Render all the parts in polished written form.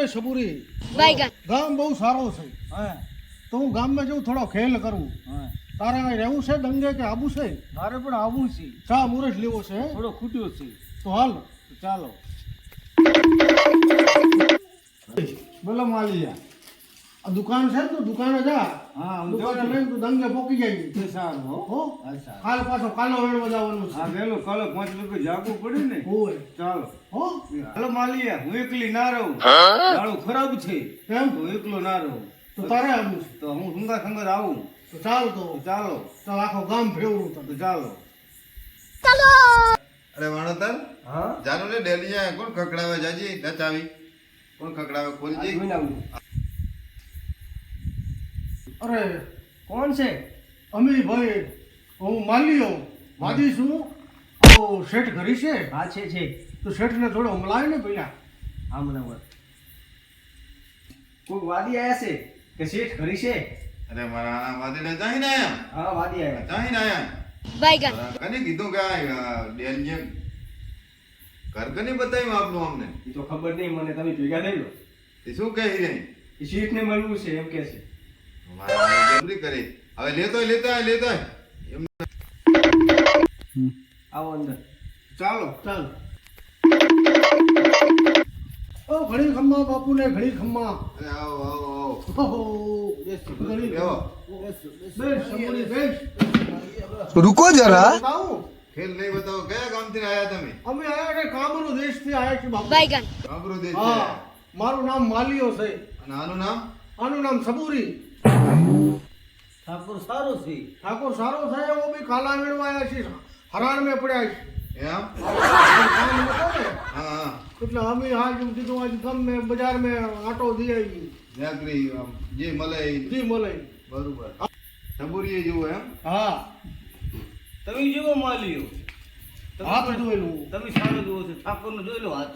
અરે સબુરી बैगन ગામ બહુ સારો છે હા તો હું ગામમાં જઉં થોડો ખેલ કરું હા તારે અહીં રહેવું છે દંગે કે આબુ છે મારે પણ આવવું છે ચા મુરસ લેવો છે હે? થોડો ખૂટ્યો છે તો હાલ તો ચાલો બોલો માલિયા આ દુકાન છે ને તો દુકાને જા હા હું દુકાને જાઉં લઈને તું દંગે પોકી જાય છું. સારું હો હો અચ્છા કાલ પાછો કાલો વેળવા જવાનું હા છે ગયેલો કાલે 5 રૂપિયા જાગવું પડ્યું ને હોય ચાલો હો હાલો માલિયા હું એકલી ના રહું દાડો ખરાબ છે કેમ તો એકલો ના રહું તો તારે આવું છે તો હું સંગા સંગત આવું તો ચાલ તો ચાલો ચાલ આખો ગામ ફેરવું તો તને ચાલો અરે વાણોતર હા જાનો ને ડેલી આ કોણ ખકડાવે જાજી નચાવી કોણ ખકડાવે ખોલજી અરે કોણ છે અમી ભાઈ હું માલ્યો વાદી છું આવો શેઠ ઘરી છે હા છે તો શેઠને થોડો હમલાય ને પેલા હમણાં કોઈ વાદી આયા છે કે શેઠ ઘરી છે અરે મારા આના વાદીને ચાહીને આયા હા વાદી આયા ચાહીને આયા बैगन કને કીધું કે આ ડેલી ઘર કને બતાવ્યું આપનું અમને એ તો ખબર નહીં મને તમે ભેગા થઈ લો એ શું કહી રહી એ શેઠને મળવું છે એમ કે છે મારા જબરી કરી હવે લેતો એમ આવો અંદર ચાલો ચાલ ઓ ઘણી ખમ્મા બાપુ ને ઘણી ખમ્મા અરે આવો ઓહો ઘણી બેહો. બેસ સમુરી બેસ रुको जरा બતાવું ખેલ નહીં બતાવો કયા ગામથી આયા તમે અમે આયા છે કામરૂ દેશથી આયા છે બાપુ बैगन ગામડું દેશ હા મારું નામ માલિયો છે અને આનું નામ આનું નામ સબુરી ઠાકોર સારો છે ઠાકોર સારો છે એવો બી કાલા મેળવાયા છે હરાણ મેં પડ્યા છે એમ કામ નતો ને હા હા એટલે અમે હાલ જેમ કીધું આજ ગમ મેં બજાર મેં આટો દી આવી ઝાકરી આમ જે મળે એ જી મળે બરોબર સબુરીએ જેવું એમ હા તમે જેવો માલ્યો હાથ જોયેલું તમે સારો જોવો છો ઠાકોર નો જોઈ લો હાથ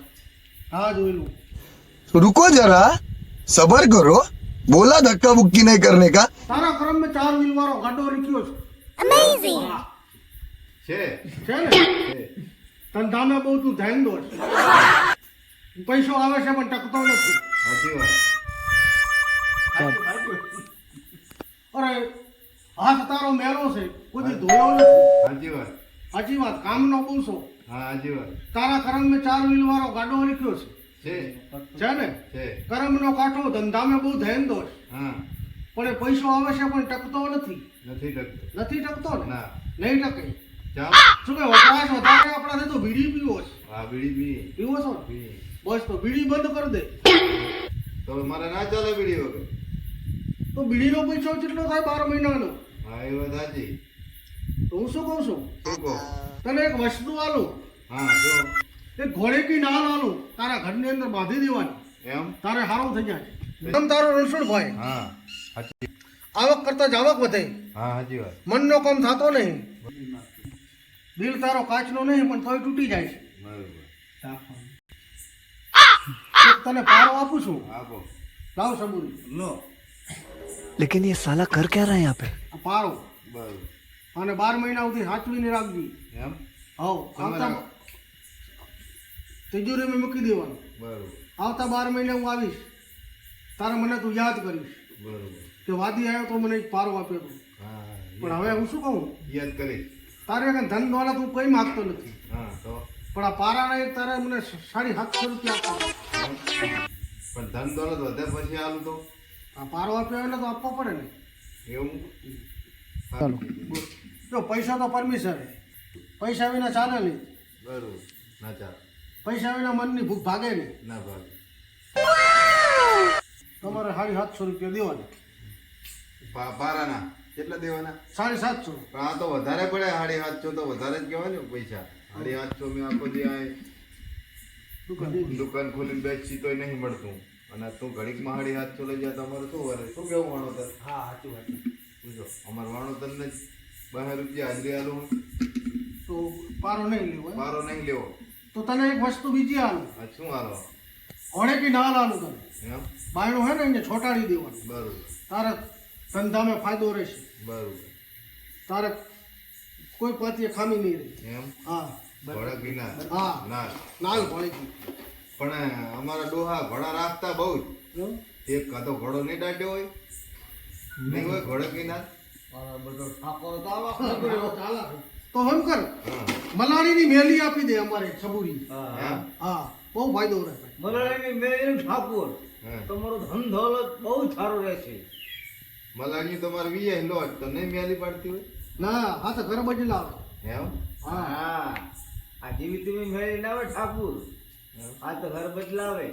હા જોયેલું रुको जरा सबर करो बोला धक्का बुक्की नहीं करने का તારા કર્મ મેં 4 વ્હીલ વાળો ગાડો રીખ્યો છે છે છે ને છે ધંધામાં બહુ તું ધ્યાન દો છે. પૈસો આવે છે પણ ટકતો નથી સાચી વાત અરે હાથ તારો મેલો છે કોઈ ધોયો નથી સાચી વાત સાચી વાત કામનો પૂછો હા સાચી વાત તારા કર્મ મેં 4 વ્હીલ વાળો ગાડો રીખ્યો છે છે ને છે કર્મનો કાંઠો ધંધામાં બહુ ધ્યાન દો છે. હા પણ એ પૈસો આવે છે પણ ટકતો નથી નથી ટકતો નથી ટકતો ને ના નહીં ટકે ચા શું કે વપરાશ વધારે આપણાથી તો બીડી પીવો છે હા બીડી પી પીવો છો ને? પી બસ તો બીડી બંધ કરી દે તો મારે ના ચાલે બીડી વગર તો બીડીનો પૈસો કેટલો થાય 12 મહિનાનો હા એ વાત સાચી તો હું શું કહું છું શું કહો તને એક વસ્તુ આલું હા જો એક ઘોડે કી નાલ આલું તારા ઘરની અંદર બાંધી દેવાની એમ તારે હારું થઈ જાય તમ તારો રણછોડભાઈ હા સાચી આવક કરતા જ આવક વધે હા સાચી વાત મનનો કામ થતો નહીં દિલ તારો કાચનો નહીં પણ તોય તૂટી જાય છે બરોબર એક તને પારો આપું છું આપો લાવ સબુરી લો लेकिन ये साला कर क्या रहा है यहाँ पे આ પારો બરોબર અને 12 મહિના સુધી સાચવીને રાખવી એમ હવ આવતા તિજોરીમાં મૂકી દેવાનું બરોબર આવતા 12 મહિને હું આવીશ તારે મને તું યાદ કરીશ બરોબર કે વાદી આવ્યો તો મને એક પારો આપ્યો હતો હા પણ હવે હું શું કહું યાદ કરી તારે કઈ ધન દોલત હું કઈ માગતો નથી હા તો પણ આ પારાના એક તારે મને 750 રૂપિયા આપવા પણ ધન દોલત વધે પછી આલું તો આ પારો આપ્યો એટલે તો આપવો પડે ને એવું ચાલો જો પૈસા તો પરમિશન પૈસા વિના ચાલે નહીં બરોબર ના ચાલે પૈસા વિના મનની ભૂખ ભાગે નહીં ના ભાગે તમારે 750 રૂપિયા દેવાના પારાના કેટલા દેવાના 750 પણ આ તો વધારે પડે 750 તો વધારે જ કહેવાય ને પૈસા 750 મેં આખો દી આ દુકાન ખોલીને બેસી તોય નહીં મળતું અને તું ઘડીકમાં 750 લઈ જાય તો અમારે શું વરે શું કેવું વાણોતર હા સાચી વાત પૂછો અમારે વાણોતરને જ 12 રૂપિયા હાજરી આલું તો પારો નહીં લેવો એમ? મારો નહીં લેવો તો તને એક વસ્તુ બીજી આલું આ શું હાલો ઘોડે કી નાલ આલું તને એમ બાયણું હે ને એને છોટાડી દેવાનું બરોબર તારે ધંધામાં ફાયદો રહેશે બરોબર તારે કોઈ પાતીએ ખામી નહીં રહે એમ હા ઘોડા કિનાર હા ના નાલ ભણી પણ અમારા ડોહા ઘોડા રાખતા બહુ જ. એવું? એક કાં તો ઘોડો નહીં દાટ્યો હોય નહીં હોય ઘોડો કી ના. મારા બધો ઠાકોર તો આવા ચાલે. તો એમ કર હા મલાડીની મેલી આપી દે અમારે સબુરી. હા હા બહુ ફાયદો રહે. મલાડીની મેળ ઠાકોર હા. તમારો ધંધો બહુ સારો રહેશે. મલાડી તમારે વીએ લોટ તો નહીં મેલી પાડતી હોય ના હા તો ઘર બજી લાવે. એમ હા હા આ જેવી તમે મેળી ના આવે ઠાકોર એમ? આ તો ઘર બદલાવે.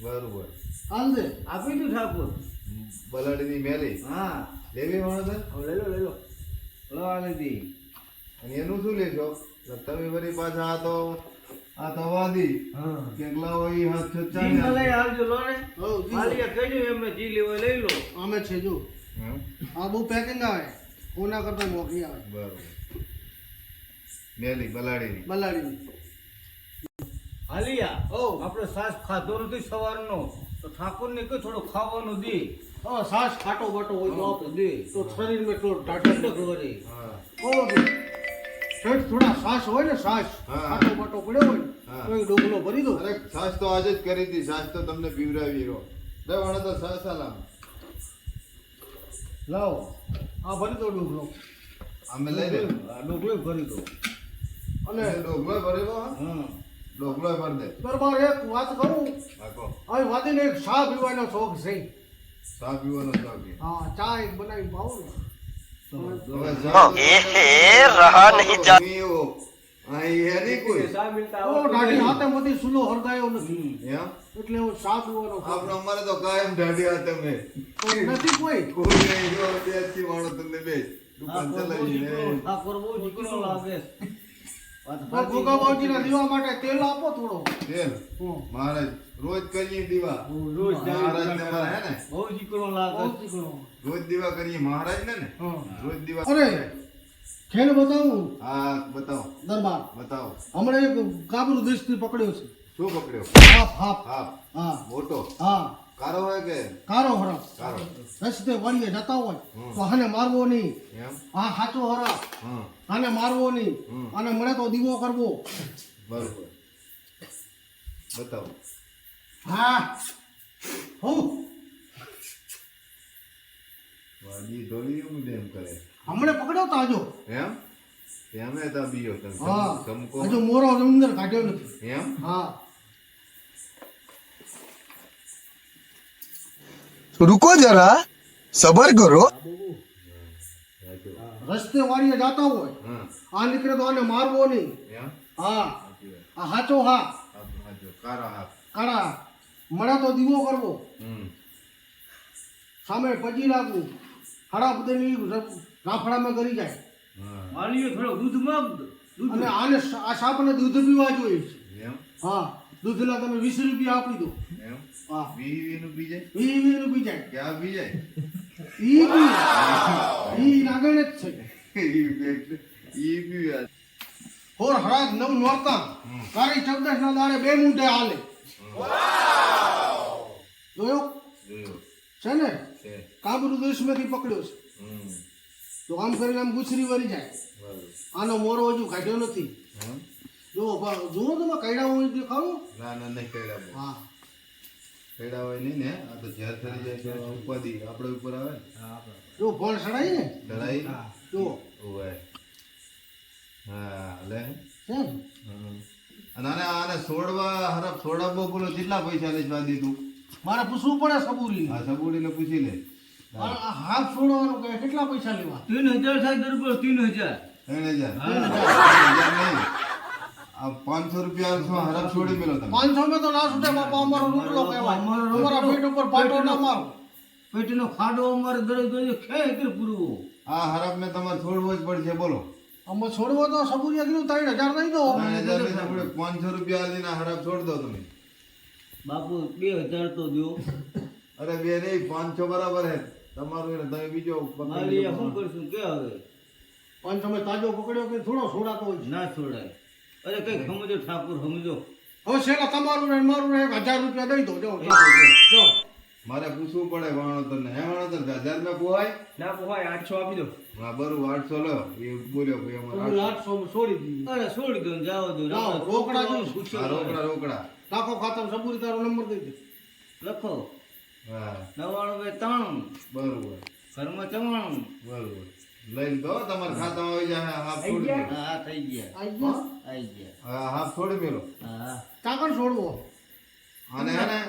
બરોબર. હાલ દે. આપી દઉં ઠાકોર. બલાડીની મેલી હા લેવી માણસ હવે લઈ લો લો આ લીધી. અને એનું શું લેશો તો તમે વળી પાછા આ તો વાદી હા કેટલા હોય હાથ જીને લઈ આવજો લો ને. હઉ, જી. ખાલી કહ્યું એમને જી લેવો લઈ લો. અમે છે જો આ બહુ પેકિંગ આવે કોના કરતા મોકલી આવે બરોબર. મેલી બલાડીની બલાડીની. હાલિયા હઉ. આપણે સાસ ખાધો નથી સવારનો તો ઠાકોરને કે થોડો ખાવાનું દે. હા સાસ ખાટો બાટો હોય તો આપો. દે તો શરીર મેં થોડો ઠંડક ટાટા વળે. હા શેઠ થોડા સાસ હોય ને સાસ હા. ખાટો બાટો પડ્યો હોય ને હા. તો એક ડોગલો ભરી દો. અરે છાશ તો આજે જ કરી હતી છાશ તો તમને પીવડાવી રહ્યો દવાણે તો છાશ આલામ લાવો આ ભરી દો ડોગલો. અમે લઈ લે આ ડોકલો ભરી દો. અને ડોગલો ભરેલો હા હા ડોગલો ભર દે દરબાર એક વાત કરું રાખો હવે વાદીને એક ચા પીવાનો શોખ છે. ચા પીવાનો શોખ છે. હા ચા એક બનાવી પાઉં ને. હવે ચા रहा नहीं जा એવો અહીં એ નહીં કોઈ ચા મિલતા ઓ દાઢી હાથે માંથી સુલો હરગાયો નથી એમ એટલે હું ચા પીવાનો શોખ. આપણે અમારે તો કાયમ ઢાઢ્યા તમે તો નથી કોઈ કોઈ નહીં જો ત્યાંથી વાળો તમને બે દુકાન ચલાવી ઠાકોર બહુ દીકરો લાગે. ગોગા બાવજીના દીવા માટે તેલ આપો થોડો. તેલ હમ. મહારાજ રોજ કરીએ દીવા રોજ મહારાજ ને મારા હે ને બહુ દીકરો બહુ લાગે. દીકરો. રોજ દીવા કરીએ મહારાજ ને હા. રોજ દીવા અરે ખેલ બતાવું હા બતાવો દરબાર બતાવો હમણાં એક કાબરું દેશથી પકડ્યો છે. શું પકડ્યો હાફ હાફ. હા હા મોટો હા કારો હોય કે કારો હરફ કારો રસ્તે વાળીએ જતા હોય હમ. તો આને મારવો નહીં. એમ આ સાચો હરફ હા આને મારવો નહીં. હમ. આને મળે તો દીવો કરવો. બરોબર બતાવો હા હું વાડી ધોળી હું એમ કરે હમણે પકડ્યો તો આજો. એમ એમે તા બીયો તમે હા ચમકો હજુ મોરો અંદર કાઢ્યો નથી. એમ હા रुको जरा सबर करो રસ્તે વાળીએ જતા હોય હા આ નીકળે તો આને મારવો નહીં. એમ હા આ હાચો હા હા જો કારો હાથ કાળા મળે તો દીવો કરવો. સામે પજી રાખવું. હડા બધી રાફડામાં કરી જાય. હા માલીએ થોડો દૂધ માંગ દૂધ. અને આને આ સાપને દૂધ પીવા જોઈએ. એમ હા દૂધના તમે 20 રૂપિયા આપી દો. એમ હા વી નું પી જાય 20 નું પી જાય. ક્યાં પી જાય ઈ નાગણ જ છે. ઈ પી હોર હરાજ નવ નોરતા કારી 14 ના દાડે 2 મૂંઢે હાલે. જોયો જોયો છે ને છે કાબરું દેશમાંથી પકડ્યો છે. તો આમ કરીને આમ ગુછરી વળી જાય. બરોબર આનો મોરો હજુ કાઢ્યો નથી. એમ જુઓ જુઓ તમે કઈડા હોય તે ખાવું. ના ના નહીં કઈડા બહુ. હા કઈડા હોય નહીં ને આ તો ઝેર થઈ જાય છે ઉપાધિ આપણે ઉપર આવે ને જો ફળ સડાઈ ને લડાઈ જો ઓય હા લે છે ને? અને આને છોડવા હરફ છોડાવવો બોલો કેટલા પૈસા લેવા દીધું મારે પૂછવું પડે સબુરી. આ સબુડીને પૂછી લે હાથ છોડવાનું કે કેટલા પૈસા લેવા? 3000 થાય દરબાર 3000. 3000 નહીં આ 500 રૂપિયા શું હરફ છોડી મેલો તમે 500 માં તો ના છૂટે બાપા. અમારો રૂટલો કહેવાય. અમારા પેટ ઉપર પાટો ના મારો. પેટનો ખાડો અમારે દરેક દરેક ખેતર પૂરવું. આ હરફ ને તમારે છોડવો જ પડશે બોલો અમે છોડવો તો સબુરિયા કીધું 3000 નહીં દો. 3000 ની આપણે 500 રૂપિયા આલીને હરફ છોડ દો તમે બાપુ 2000 તો દો. અરે બે નહીં 500 બરાબર હે તમારું એને તમે બીજો માલીએ શું કરશું કે હવે 500 માં તાજો પકડ્યો કે થોડો છોડાતો હોય છે. ના છોડાય. અરે કઈ સમજો ઠાકોર સમજો. હવે શેલા તમારું ને મારું ને 1000 રૂપિયા દઈ દો. જો એ જો. તો જો. જો મારે પૂછવું પડે વાણોતર ને હે વાણોતર 1000 માં પોહાય ના પોહાય 800 આપી દો. હા બરું 800 લો એ બોલ્યો ભાઈ અમારે તમે 800 છોડી દીધી. અરે છોડી દો ને જાઓ દો. લાવો, રોકડા જોઈશ. પૂછ્યો આ રોકડા રોકડા નાખો ખાતામાં સબૂરી તારો નંબર દઈ દે. લખો હા 99 બરોબર ઘરમાં 94. બરોબર લઈને દો તમારા ખાતામાં આવી જાય હાફ આઈ છોડી ગયા? દો. હા થઈ ગયા. આઈ ગયો? આઈ ગયા. હા હાફ છોડી મેલો હા ચાકણ છોડવો. અને હે ને